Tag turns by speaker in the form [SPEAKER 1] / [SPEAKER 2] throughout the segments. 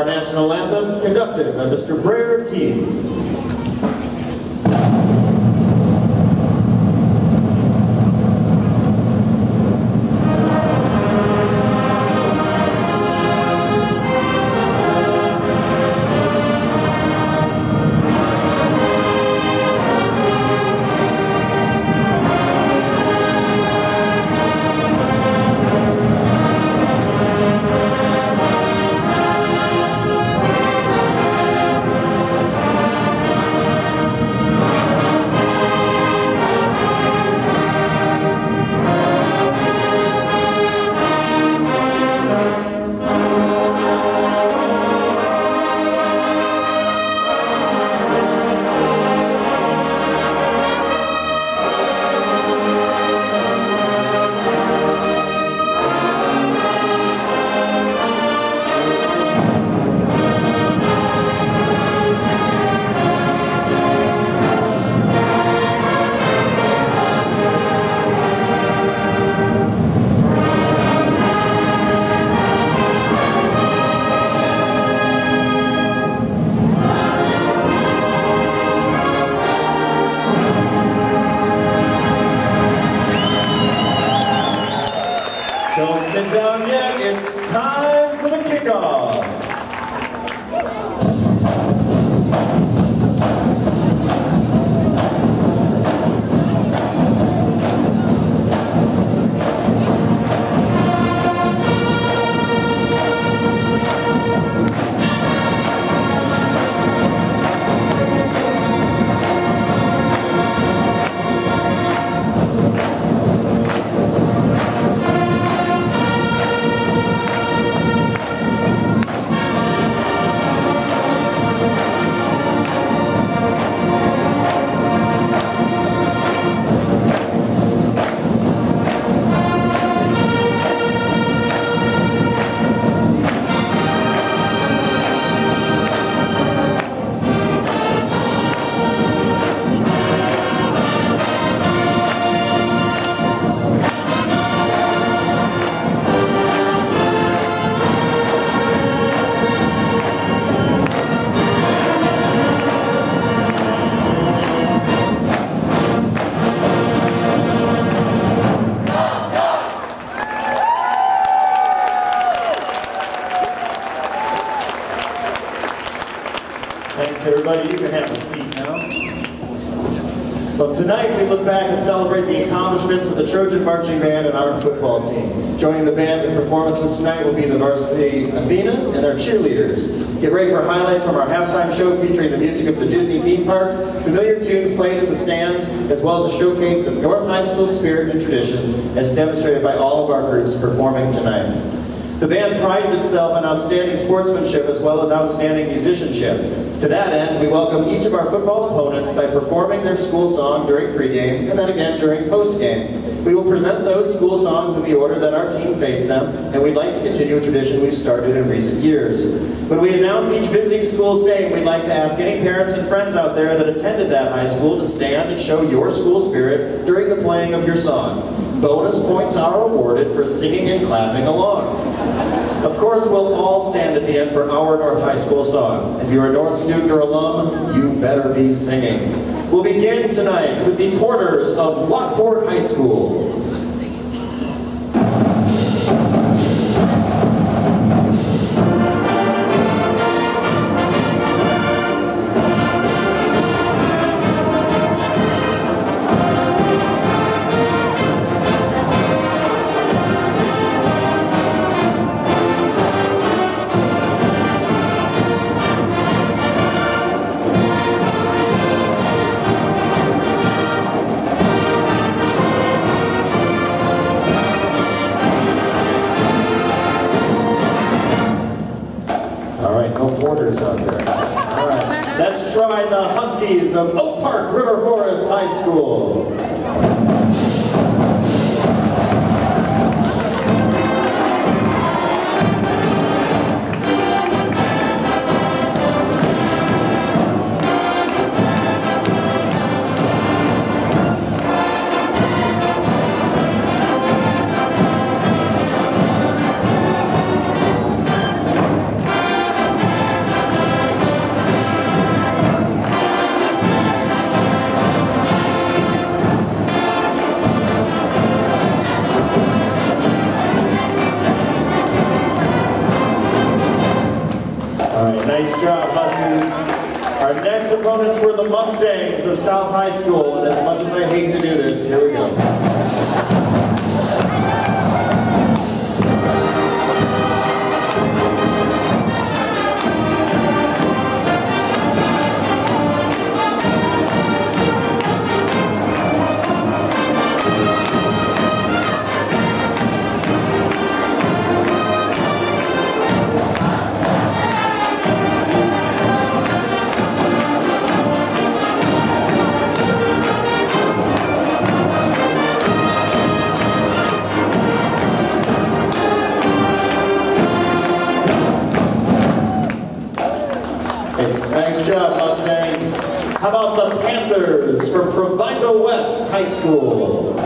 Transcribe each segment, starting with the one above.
[SPEAKER 1] our national anthem, conducted by Mr. Brer T. Don't sit down yet, it's time for the kickoff. Thanks, everybody. You can have a seat now. Well, tonight we look back and celebrate the accomplishments of the Trojan marching band and our football team. Joining the band in performances tonight will be the varsity Athenas and our cheerleaders. Get ready for highlights from our halftime show featuring the music of the Disney theme parks, familiar tunes played in the stands, as well as a showcase of North High School spirit and traditions, as demonstrated by all of our groups performing tonight. The band prides itself on outstanding sportsmanship as well as outstanding musicianship. To that end, we welcome each of our football opponents by performing their school song during pregame and then again during postgame. We will present those school songs in the order that our team faced them, and we'd like to continue a tradition we've started in recent years. When we announce each visiting school's name, we'd like to ask any parents and friends out there that attended that high school to stand and show your school spirit during the playing of your song. Bonus points are awarded for singing and clapping along. Of course, we'll all stand at the end for our North High School song. If you're a North student or alum, you better be singing. We'll begin tonight with the Porters of Lockport High School. Porters out there. All right, let's try the Huskies of Oak Park River Forest High School. next opponents were the Mustangs of South High School, and as much as I hate to do this, here we go. Nice job, Mustangs. How about the Panthers from Proviso West High School?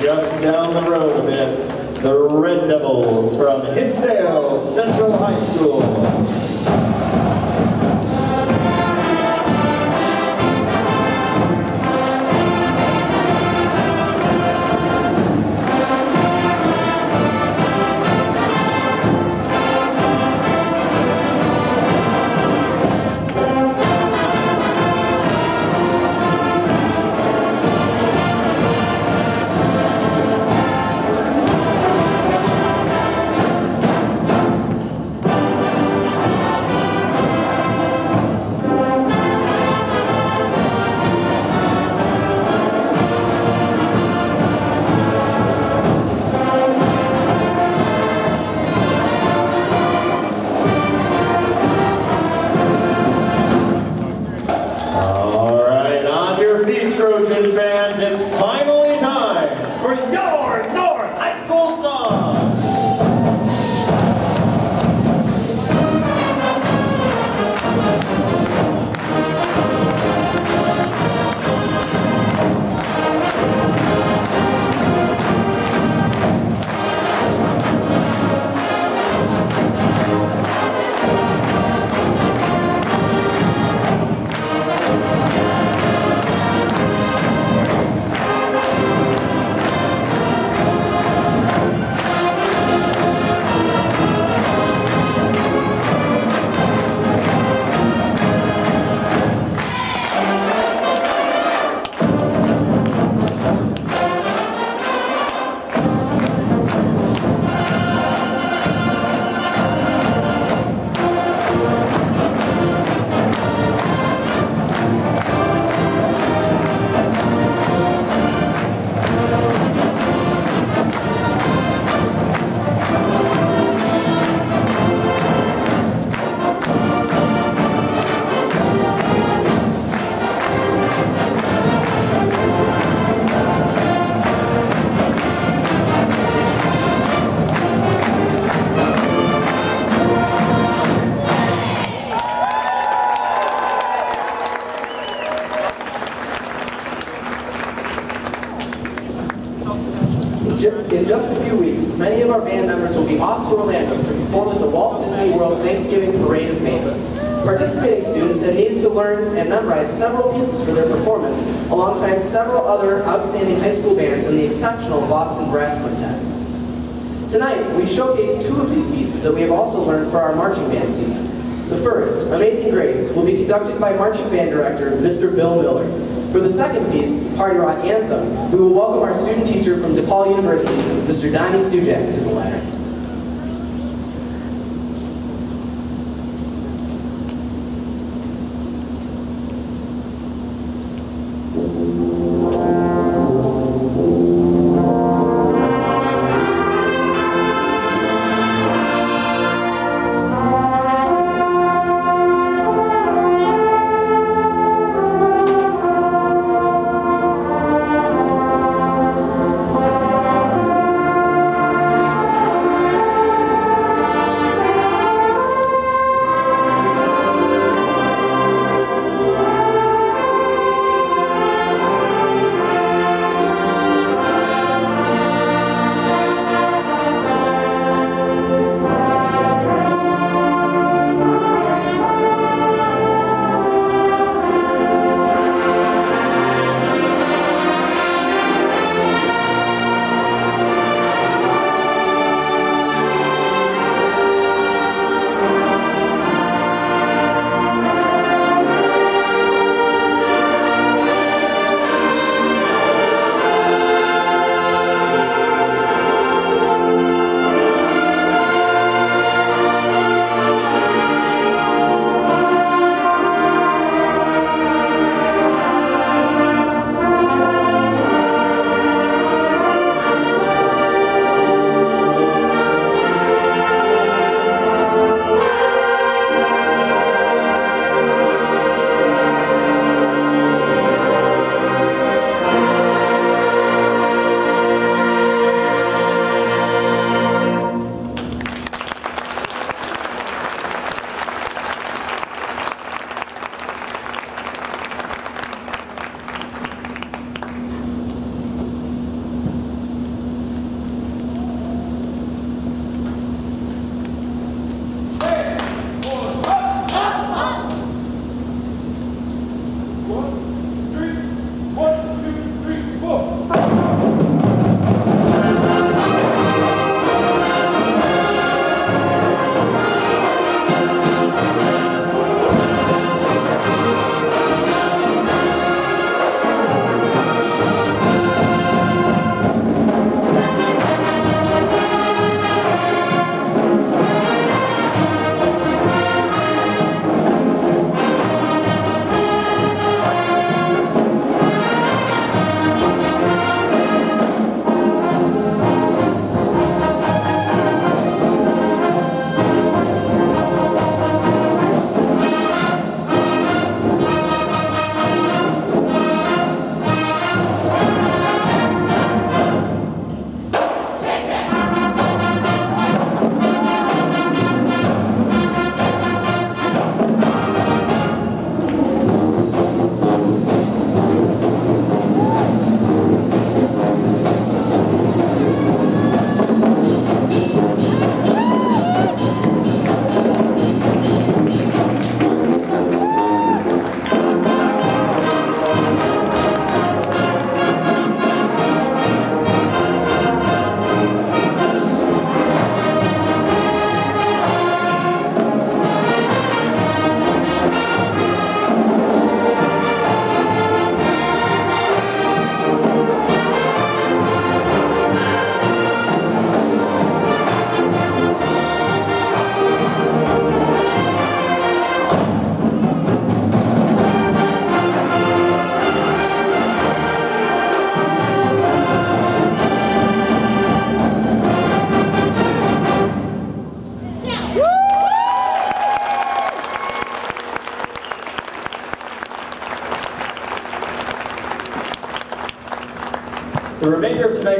[SPEAKER 1] Just down the road a bit, the Red Devils from Hinsdale Central High School. Trojan fans, it's finally time for your North High School song.
[SPEAKER 2] In just a few weeks, many of our band members will be off to Orlando to perform at the Walt Disney World Thanksgiving Parade of Bands. Participating students have needed to learn and memorize several pieces for their performance, alongside several other outstanding high school bands and the exceptional Boston Brass Quintet. Tonight, we showcase two of these pieces that we have also learned for our marching band season. The first, Amazing Grace, will be conducted by marching band director, Mr. Bill Miller. For the second piece, Party Rock Anthem, we will welcome our student teacher from DePaul University, Mr. Donnie Sujak, to the ladder.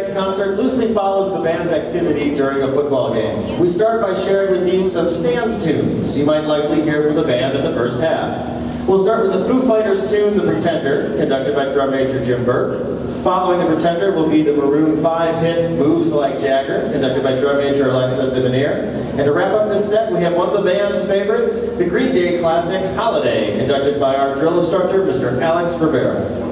[SPEAKER 1] tonight's concert loosely follows the band's activity during a football game. We start by sharing with you some stands tunes you might likely hear from the band in the first half. We'll start with the Foo Fighters tune, The Pretender, conducted by drum major Jim Burke. Following The Pretender will be the Maroon 5 hit, Moves Like Jagger, conducted by drum major Alexa Devenir. And to wrap up this set, we have one of the band's favorites, the Green Day classic, Holiday, conducted by our drill instructor, Mr. Alex Rivera.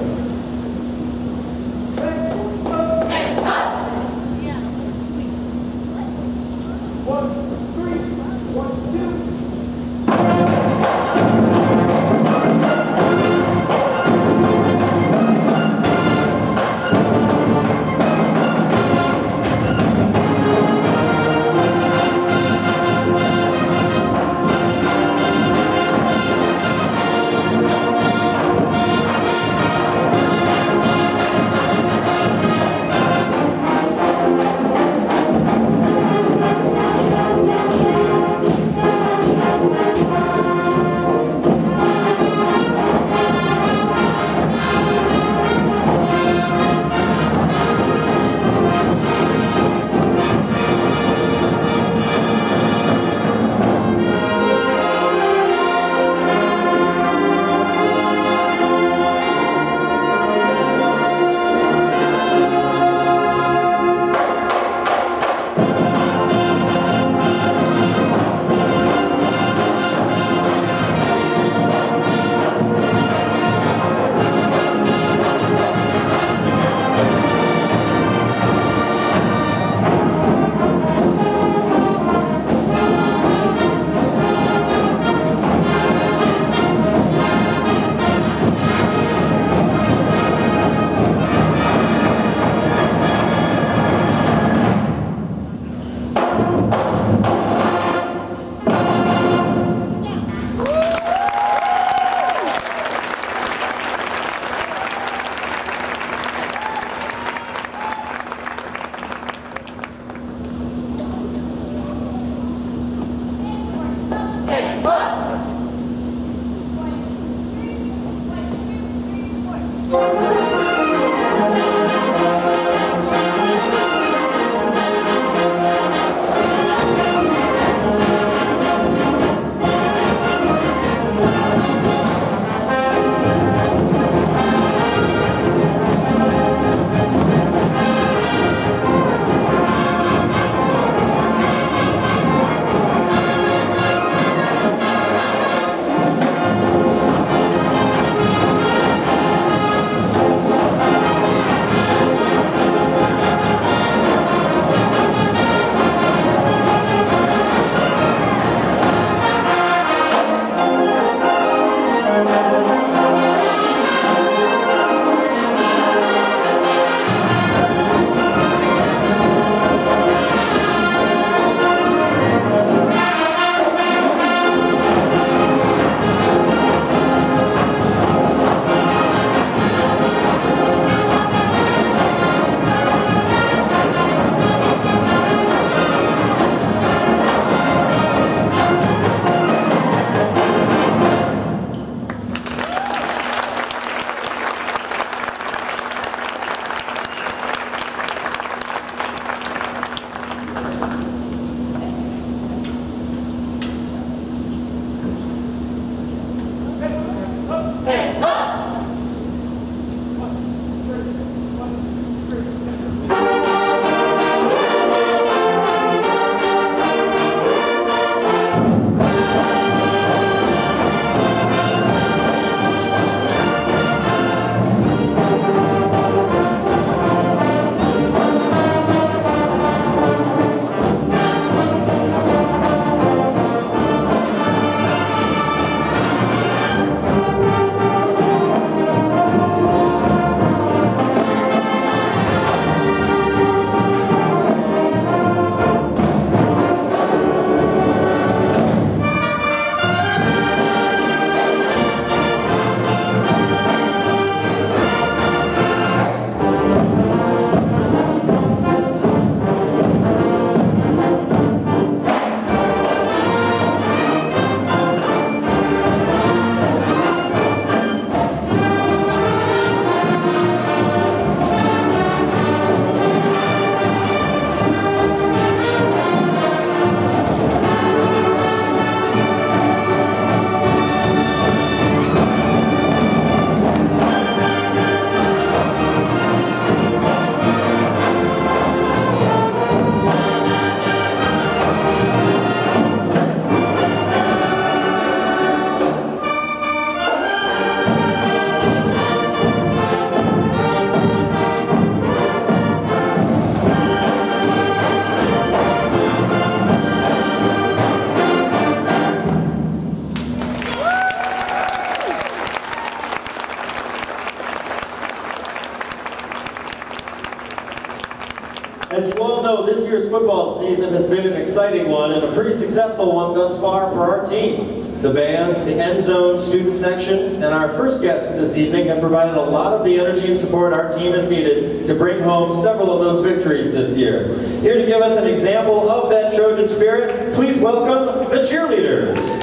[SPEAKER 1] As you all know, this year's football season has been an exciting one and a pretty successful one thus far for our team. The band, the end zone, student section, and our first guests this evening have provided a lot of the energy and support our team has needed to bring home several of those victories this year. Here to give us an example of that Trojan spirit, please welcome the cheerleaders.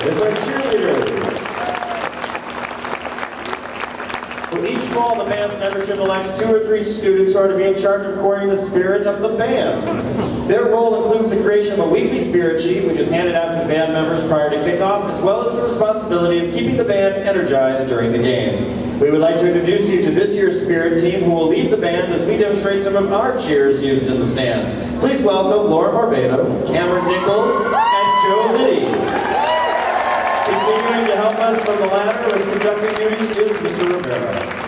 [SPEAKER 1] As our cheerleaders. For each fall, the band's membership elects 2 or 3 students who are to be in charge of courting the spirit of the band. Their role includes the creation of a weekly spirit sheet, which is handed out to the band members prior to kickoff, as well as the responsibility of keeping the band energized during the game. We would like to introduce you to this year's spirit team who will lead the band as we demonstrate some of our cheers used in the stands. Please welcome Laura Barbado, Cameron Nichols, and Joe Liddy. Continuing to help us from the ladder with conducting duties is Mr. Rivera.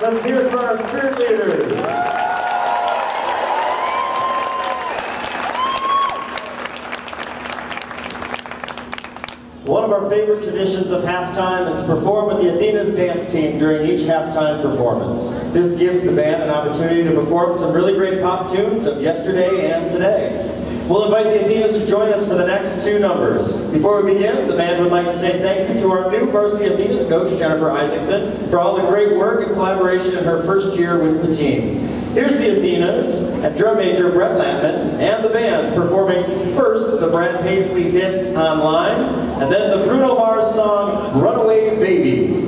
[SPEAKER 1] Let's hear it for our spirit leaders. One of our favorite traditions of halftime is to perform with the Athena's dance team during each halftime performance. This gives the band an opportunity to perform some really great pop tunes of yesterday and today. We'll invite the Athenas to join us for the next two numbers. Before we begin, the band would like to say thank you to our new varsity Athenas coach, Jennifer Isaacson, for all the great work and collaboration in her first year with the team. Here's the Athenas and drum major Brett Lampman and the band performing first the Brad Paisley hit Online, and then the Bruno Mars song Runaway Baby.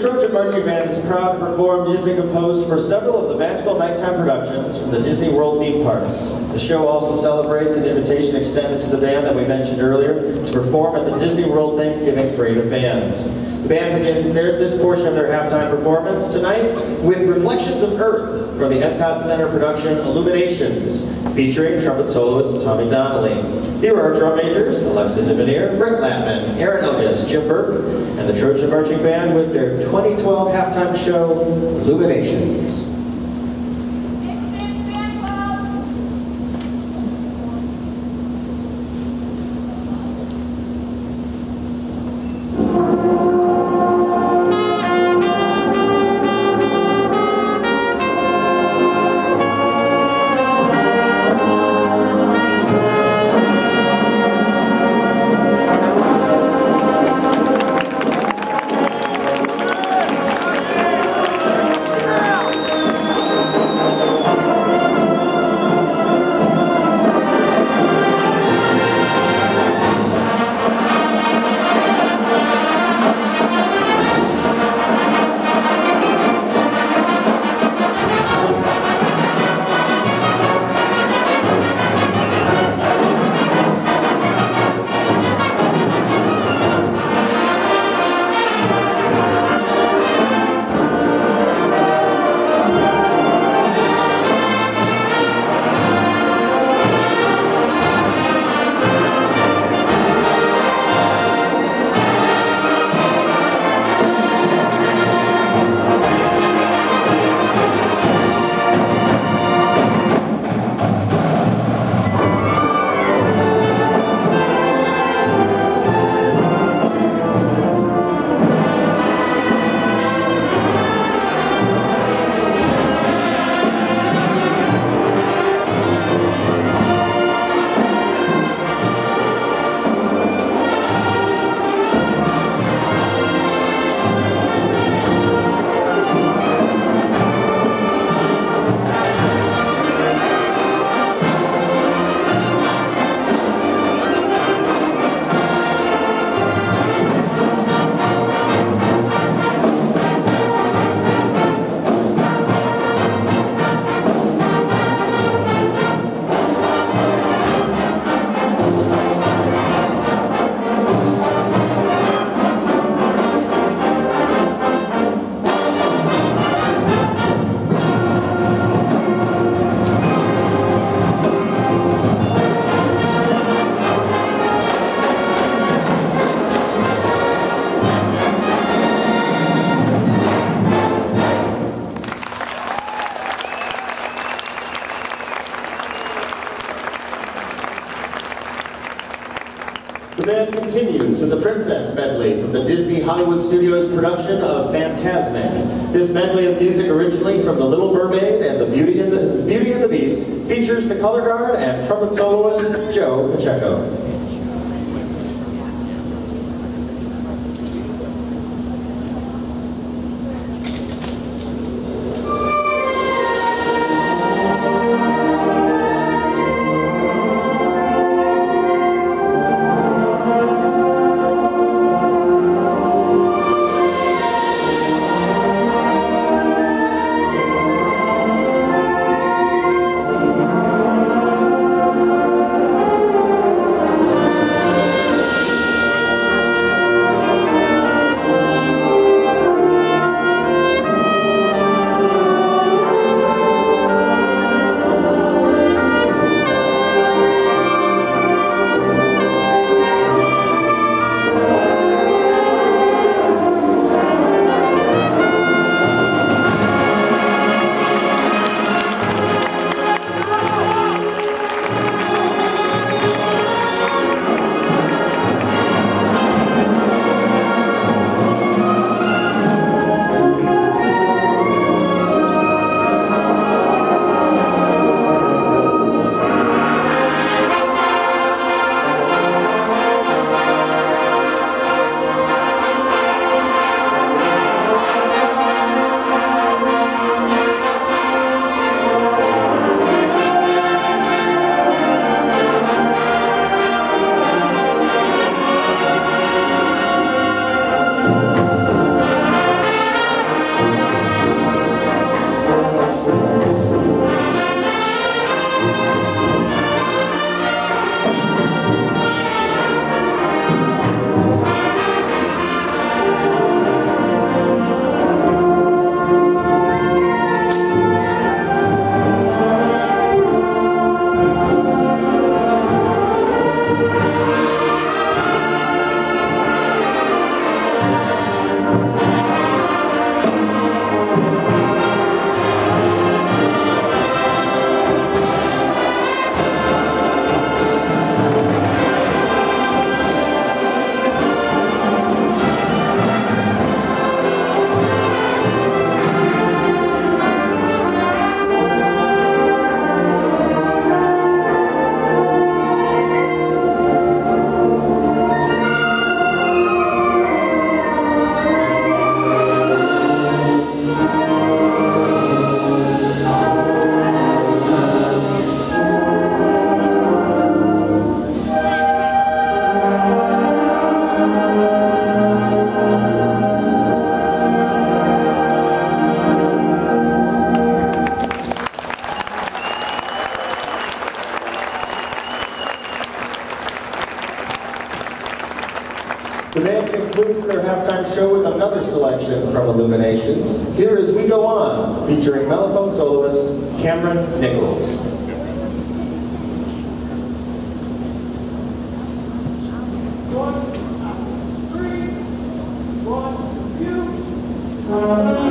[SPEAKER 1] Trojan Marching Band is proud to perform music composed for several of the magical nighttime productions from the Disney World theme parks. The show also celebrates an invitation extended to the band that we mentioned earlier to perform at the Disney World Thanksgiving Parade of Bands. The band begins this portion of their halftime performance tonight with Reflections of Earth from the Epcot Center production Illuminations, featuring trumpet soloist Tommy Donnelly. Here are drum majors Alexa Devenir, Brett Latman, Aaron Elgas, Jim Burke, and the Trojan Marching Band with their 2012 halftime show, Illuminations. The band continues with the Princess Medley from the Disney Hollywood Studios production of Fantasmic. This medley of music originally from The Little Mermaid and the Beauty and the Beast features the color guard and trumpet soloist Joe Pacheco. The band concludes their halftime show with another selection from Illuminations. Here is We Go On, featuring mellophone soloist Cameron Nichols.
[SPEAKER 3] 1, 3, 1, 2.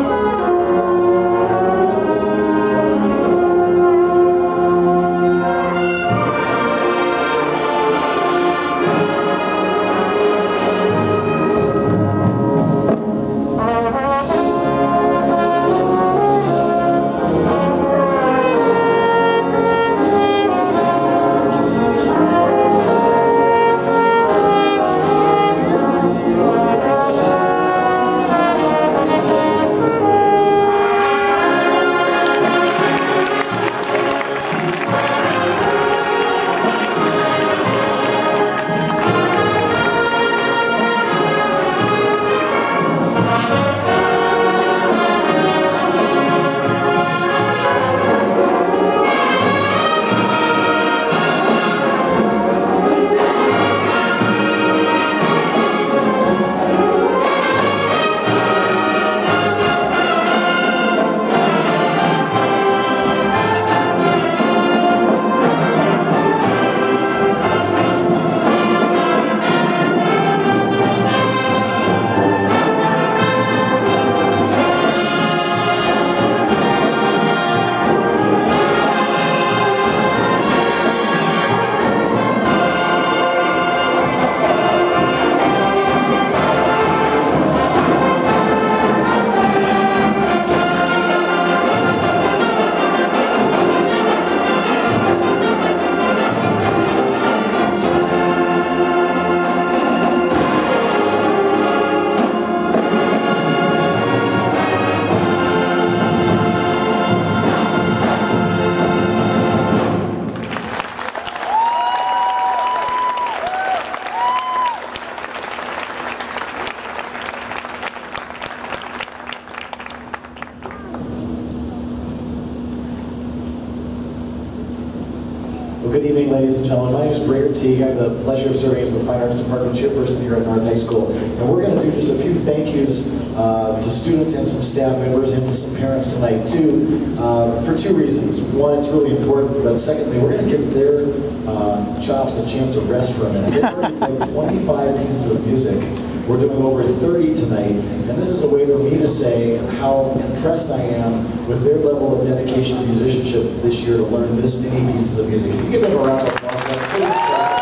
[SPEAKER 4] Well, good evening, ladies and gentlemen. My name is Brayer Teague. I have the pleasure of serving as the Fine Arts Department chairperson here at North High School. And we're going to do just a few thank yous to students and some staff members and to some parents tonight, too, for two reasons. One, it's really important, but secondly, we're going to give their chops a chance to rest for a minute. They've already played 25 pieces of music. We're doing over 30 tonight, and this is a way for me to say how impressed I am with their level of dedication and musicianship this year to learn this many pieces of music. Can you give them a round of applause? That's pretty impressive.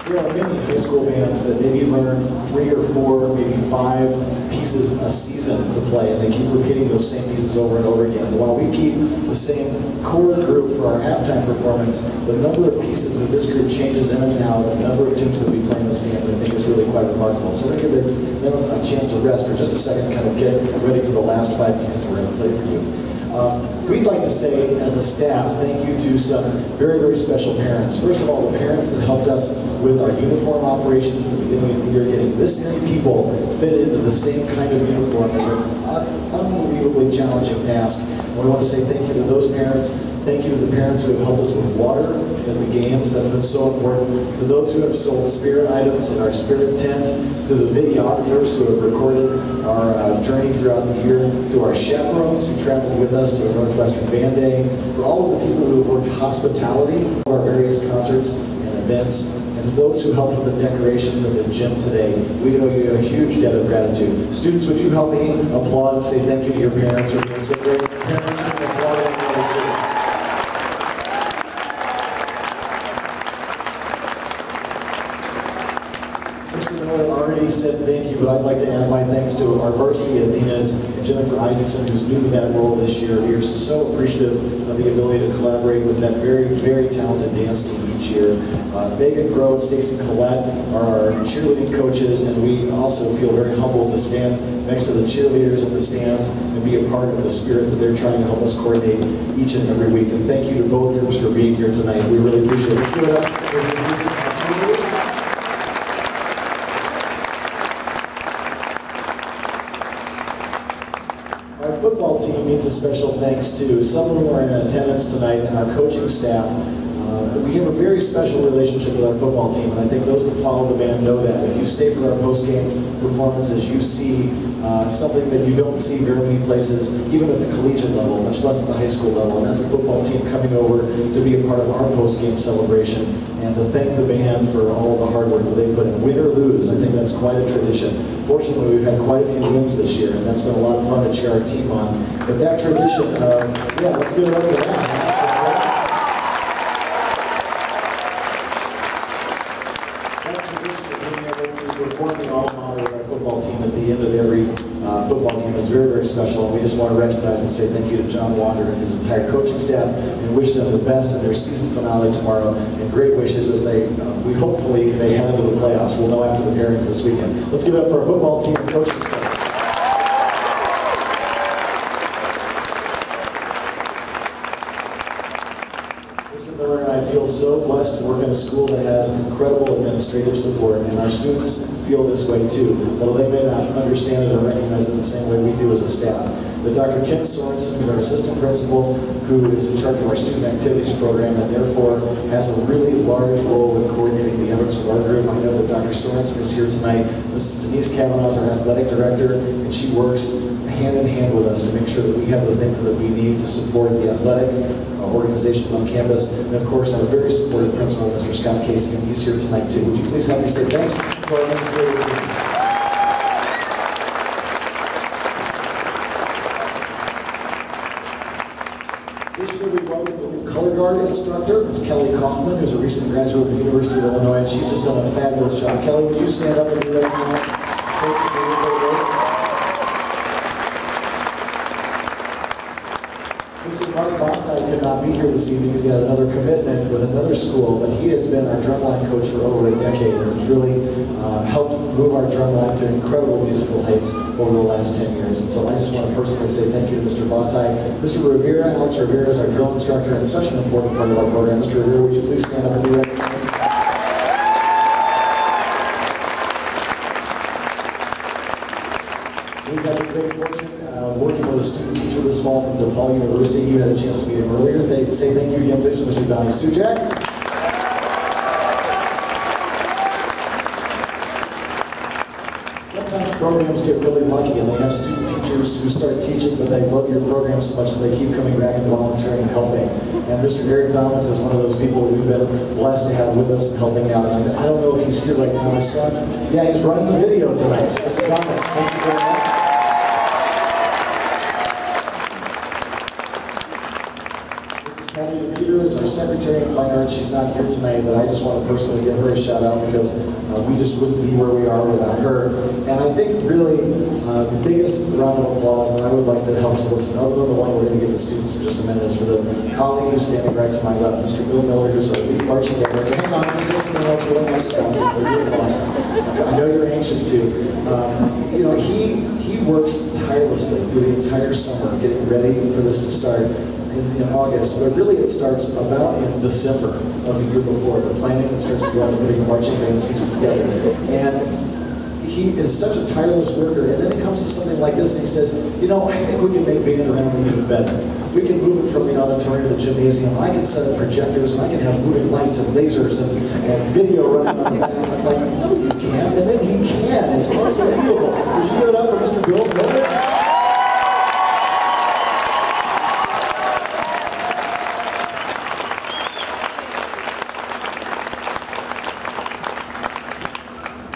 [SPEAKER 4] There are many high school bands that maybe learn 3 or 4, maybe 5 pieces a season to play, and they keep repeating those same pieces over and over again. And while we keep the same core group for our halftime performance, the number of pieces that this group changes in and out, the number of tunes that we play in the stands, I think is really quite remarkable. So we're going to give them a chance to rest for just a second, kind of get ready for the last 5 pieces we're going to play for you. We'd like to say, as a staff, thank you to some very, very special parents. First of all, the parents that helped us with our uniform operations at the beginning of the year, getting this many people fitted into the same kind of uniform is an unbelievably challenging task. And we want to say thank you to those parents. Thank you to the parents who have helped us with water at the games. That's been so important. To those who have sold spirit items in our spirit tent. To the videographers who have recorded our journey throughout the year. To our chaperones who traveled with us to the Northwestern Band Day. For all of the people who have worked hospitality for our various concerts and events. And to those who helped with the decorations in the gym today, we owe you a huge debt of gratitude. Students, would you help me applaud and say thank you to your parents for being so great? Parents, you can applaud everybody too. Already said thank you, but I'd like to add my thanks to our varsity Athenas, Jennifer Isaacson, who's new to that role this year. We are so appreciative of the ability to collaborate with that very, very talented dance team each year. Megan Groh and Stacy Collette are our cheerleading coaches, and we also feel very humbled to stand next to the cheerleaders in the stands and be a part of the spirit that they're trying to help us coordinate each and every week. And thank you to both groups for being here tonight. We really appreciate it. Let's give it up for the cheerleaders. Our football team needs a special thanks to some of them are in attendance tonight and our coaching staff. We have a very special relationship with our football team, and I think those that follow the band know that. If you stay for our post-game performances, you see something that you don't see very many places, even at the collegiate level, much less at the high school level, and that's a football team coming over to be a part of our post-game celebration and to thank the band for all the hard work that they put in. Win or lose, I think that's quite a tradition. Fortunately, we've had quite a few wins this year, and that's been a lot of fun to cheer our team on. But that tradition of, yeah, let's give it up for that. Perform the alma mater of our football team at the end of every football game is very, very special. And we just want to recognize and say thank you to John Wander and his entire coaching staff and wish them the best in their season finale tomorrow and great wishes as they, hopefully they head into the playoffs. We'll know after the pairings this weekend. Let's give it up for our football team and coaching staff. I feel so blessed to work in a school that has incredible administrative support, and our students feel this way too, although they may not understand it or recognize it the same way we do as a staff. But Dr. Kim Sorensen, who's our assistant principal, who is in charge of our student activities program and therefore has a really large role in coordinating the efforts of our group. I know that Dr. Sorensen is here tonight. Mrs. Denise Kavanaugh is our athletic director, and she works hand in hand with us to make sure that we have the things that we need to support the athletic organizations on campus. And of course, our very supportive principal, Mr. Scott Casey, and he's here tonight too. Would you please help me say thanks to our administrative team? This year we welcomed a new color guard instructor, Ms. Kelly Kaufman, who's a recent graduate of the University of Illinois, and she's just done a fabulous job. Kelly, would you stand up and be recognized? Thank you for your great work. Mr. Mark Bontai could not be here this evening. He had another commitment with another school, but he has been our drumline coach for over a decade and has really helped move our drumline to incredible musical heights over the last 10 years. And so I just want to personally say thank you to Mr. Bontai. Mr. Rivera, Alex Rivera is our drill instructor and such an important part of our program. Mr. Rivera, would you please stand up and be recognized? We've had the great fortune working with a student teacher this fall from DePaul University. You had a chance to meet him earlier. They say thank you again, please, to Mr. Donnie Sujak. Sometimes programs get really lucky and they have student teachers who start teaching, but they love your program so much that they keep coming back and volunteering and helping. And Mr. Eric Dommins is one of those people that we've been blessed to have with us and helping out. And I don't know if he's here right now, his son. Yeah, he's running the video tonight. So Mr. Dommins, thank you very much. Patty DePeter is our Secretary of Fine Arts. She's not here tonight, but I just want to personally give her a shout out because we just wouldn't be where we are without her. And I think really the biggest round of applause that I would like to help solicit, other than the one we're going to give the students in just a minute, is for the colleague who's standing right to my left, Mr. Bill Miller, who's our lead marching director. Hang on, is there something else really nice about before you apply? I know you're anxious to. You know, he works tirelessly through the entire summer getting ready for this to start in August, but really it starts about in December of the year before, the planning that starts to go into putting a marching band season together. And he is such a tireless worker, and then it comes to something like this and he says, you know, I think we can make Band O Rama even better. We can move it from the auditorium to the gymnasium. I can set up projectors and I can have moving lights and lasers and video running on the back. I'm like, no, you can't. And then he can. It's unbelievable. Would you give it up for Mr. Bill Miller?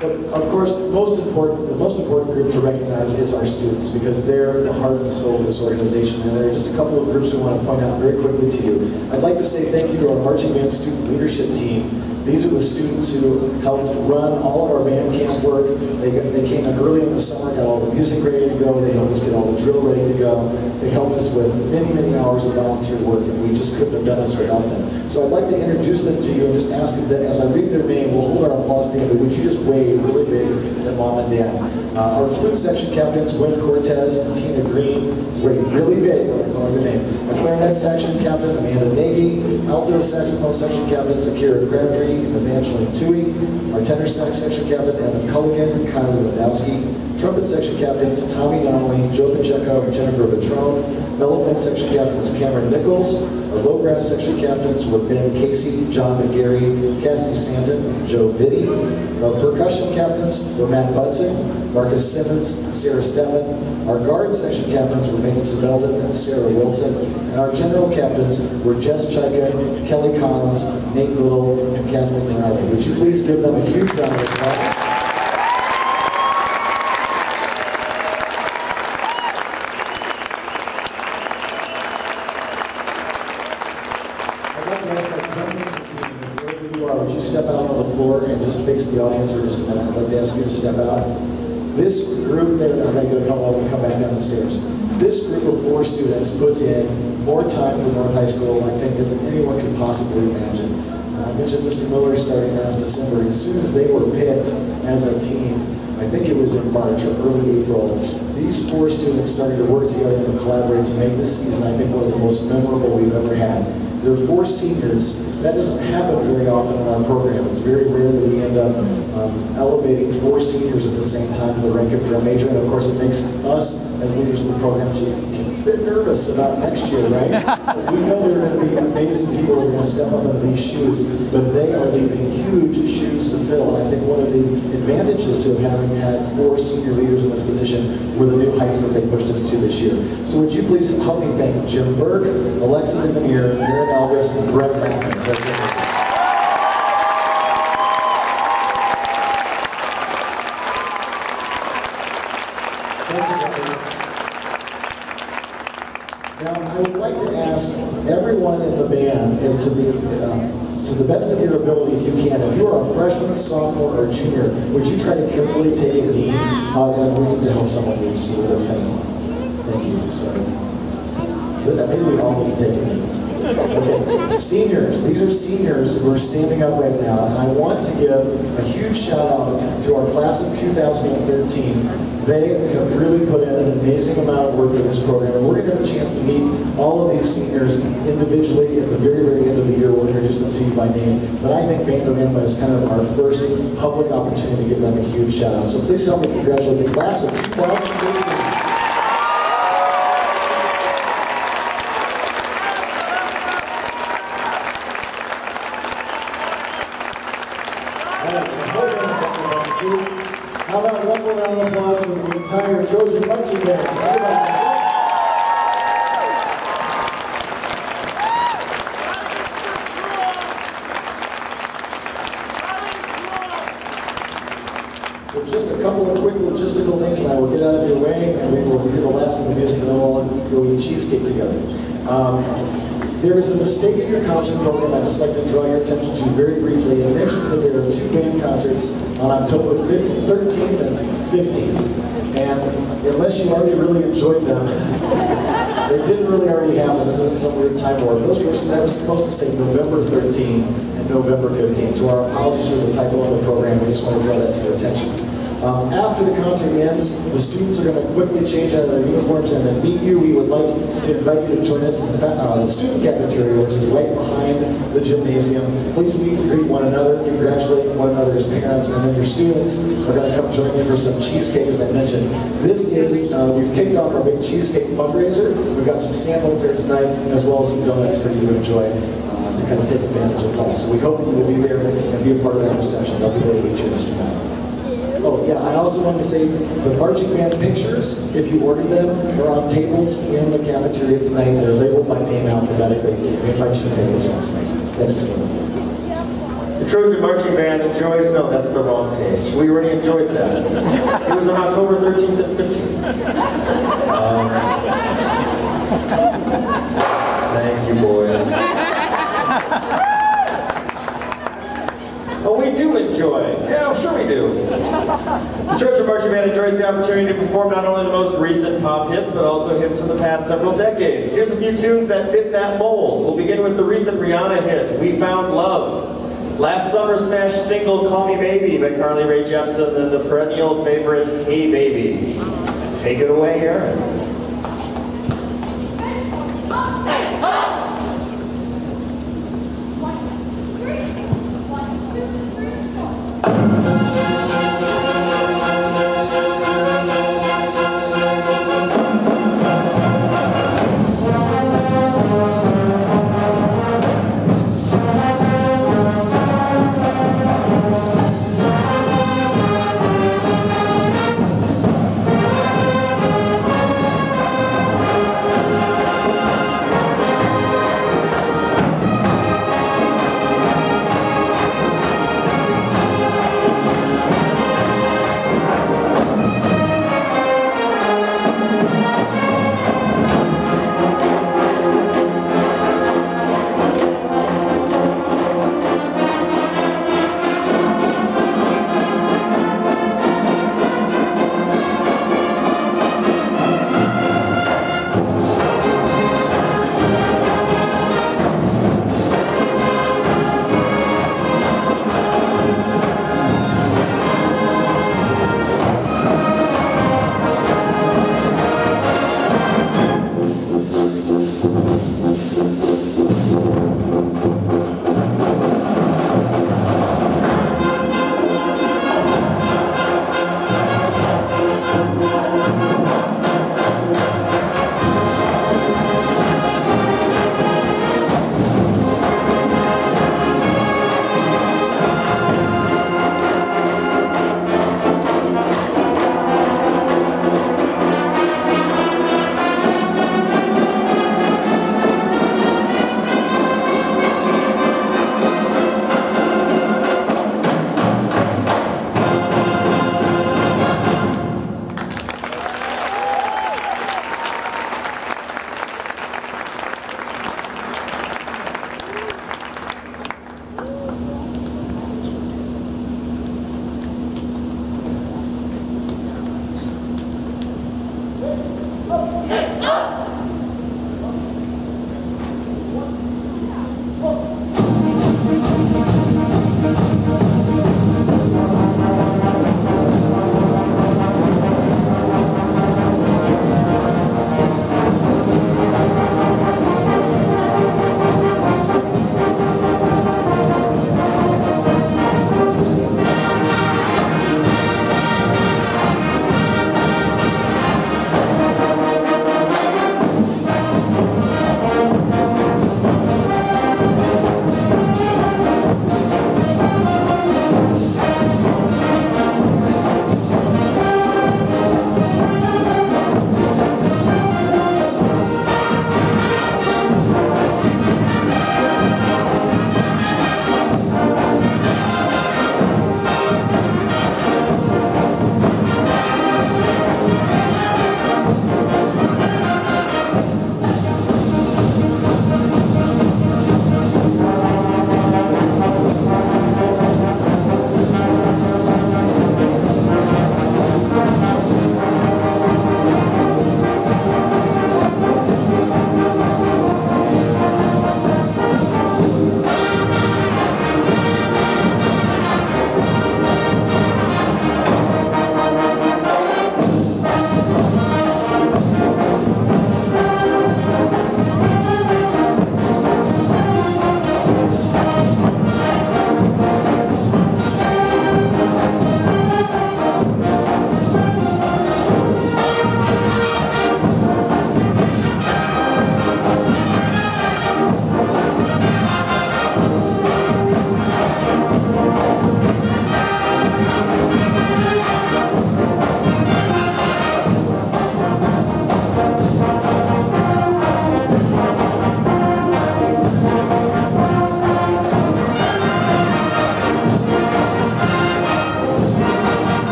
[SPEAKER 4] But of course, the most important group to recognize is our students, because they're the heart and soul of this organization. And there are just a couple of groups we want to point out very quickly to you. I'd like to say thank you to our marching band student leadership team. These are the students who helped run all of our band camp work. They came in early in the summer, got all the music ready to go. They helped us get all the drill ready to go. They helped us with many, many hours of volunteer work, and we just couldn't have done this without them. So I'd like to introduce them to you and just ask them that as I read their name, we'll hold our applause together. Would you just wave really big at Mom and Dad? Our flute section captains, Gwen Cortez and Tina Green, wave really big when I call their name. Our clarinet section captain, Amanda Nagy. Alto saxophone section captains, Akira Crabtree and Evangeline Tui. Our tenor sax section captain, Evan Culligan, Kyle Lewandowski. Trumpet section captains, Tommy Donnelly, Joe Pacheco, and Jennifer Patrone. Mellophone section captain was Cameron Nichols. Our low brass section captains were Ben Casey, John McGarry, Cassidy Santon, and Joe Vitti. Our percussion captains were Matt Budson, Marcus Simmons, and Sarah Steffen. Our guard section captains were Megan Sebelden and Sarah Wilson. And our general captains were Jess Chika, Kelly Collins, Nate Little, and Kathleen Riley. Would you please give them a huge round of applause? Would you step out on the floor and just face the audience for just a minute? I'd like to ask you to step out. This group, I'm going to get a couple of them and come back down the stairs. This group of 4 students puts in more time for North High School, I think, than anyone could possibly imagine. I mentioned Mr. Miller starting last December. As soon as they were picked as a team, I think it was in March or early April, these 4 students started to work together and collaborate to make this season, I think, one of the most memorable we've ever had. There are 4 seniors. That doesn't happen very often in our program. It's very rare that we end up elevating 4 seniors at the same time to the rank of drum major. And of course, it makes us, as leaders of the program, just a teeny bit nervous about next year, right? We know there are going to be amazing people that are going to step up into these shoes, but they are leaving huge shoes to fill. And I think one of the advantages to having had 4 senior leaders in this position were the new heights that they pushed us to this year. So would you please help me thank Jim Burke, Alexa DeVenier, Aaron Elvis, and Brett Matthews. Now, I would like to ask everyone in the band, and to the best of your ability, if you can, if you are a freshman, sophomore, or junior, would you try to carefully take a knee? And we need to help someone who's just a little faint. Thank you. Sorry. Maybe we all need to take a knee. Okay, seniors. These are seniors who are standing up right now, and I want to give a huge shout out to our class of 2013. They have really put in an amazing amount of work for this program, and we're going to have a chance to meet all of these seniors individually at the very, very end of the year. We'll introduce them to you by name, but I think Band O Rama is kind of our first public opportunity to give them a huge shout out. So please help me congratulate the class of 2013. How about one more round of applause for the entire Trojan marching band? So just a couple of quick logistical things, and I will get out of your way, and we will hear the last of the music, and then we'll all go eat cheesecake together. There is a mistake in your concert program I'd just like to draw your attention to very briefly. It mentions that there are 2 band concerts on October 13th and 15th. And unless you already really enjoyed them, they didn't really already happen. This isn't some weird time warp. That was supposed to say November 13 and November 15. So our apologies for the typo in the program. We just want to draw that to your attention. After the concert ends, the students are going to quickly change out of their uniforms and then meet you. We would like to invite you to join us in the student cafeteria, which is right behind the gymnasium. Please meet and greet one another, congratulate one another as parents, and then your students are going to come join you for some cheesecake, as I mentioned. This is, we've kicked off our big cheesecake fundraiser. We've got some samples there tonight, as well as some donuts for you to enjoy. To kind of take advantage of fall. So we hope that you will be there and be a part of that reception. They'll be there to meet you in just a moment. Oh yeah, I also wanted to say the marching band pictures, if you ordered them, are on tables in the cafeteria tonight. They're labeled by name alphabetically. We invite you to take those home tonight. Thanks for joining me.
[SPEAKER 1] The Trojan Marching Band enjoys, no, that's the wrong page. We already enjoyed that. It was on October 13th and 15th. Thank you, boys. Oh, we do enjoy. Yeah, sure we do. The Trojan Marching Band enjoys the opportunity to perform not only the most recent pop hits, but also hits from the past several decades. Here's a few tunes that fit that mold. We'll begin with the recent Rihanna hit, We Found Love. Last summer's smash single, Call Me Maybe, by Carly Rae Jepsen, and the perennial favorite, Hey Baby. Take it away, Aaron.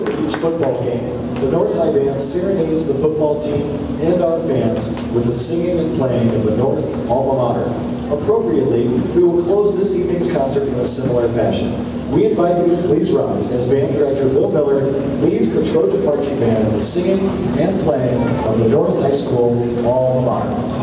[SPEAKER 4] of each football game, the North High Band serenades the football team and our fans with the singing and playing of the North Alma Mater. Appropriately, we will close this evening's concert in a similar fashion. We invite you to please rise as Band Director Bill Miller leads the Trojan Marching Band in the singing and playing of the North High School Alma Mater.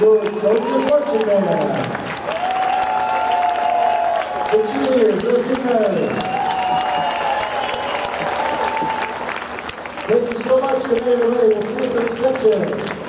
[SPEAKER 4] Your Trojan Marching Band. The cheerleaders, their females. Thank you so much for being ready. We'll see you at the reception.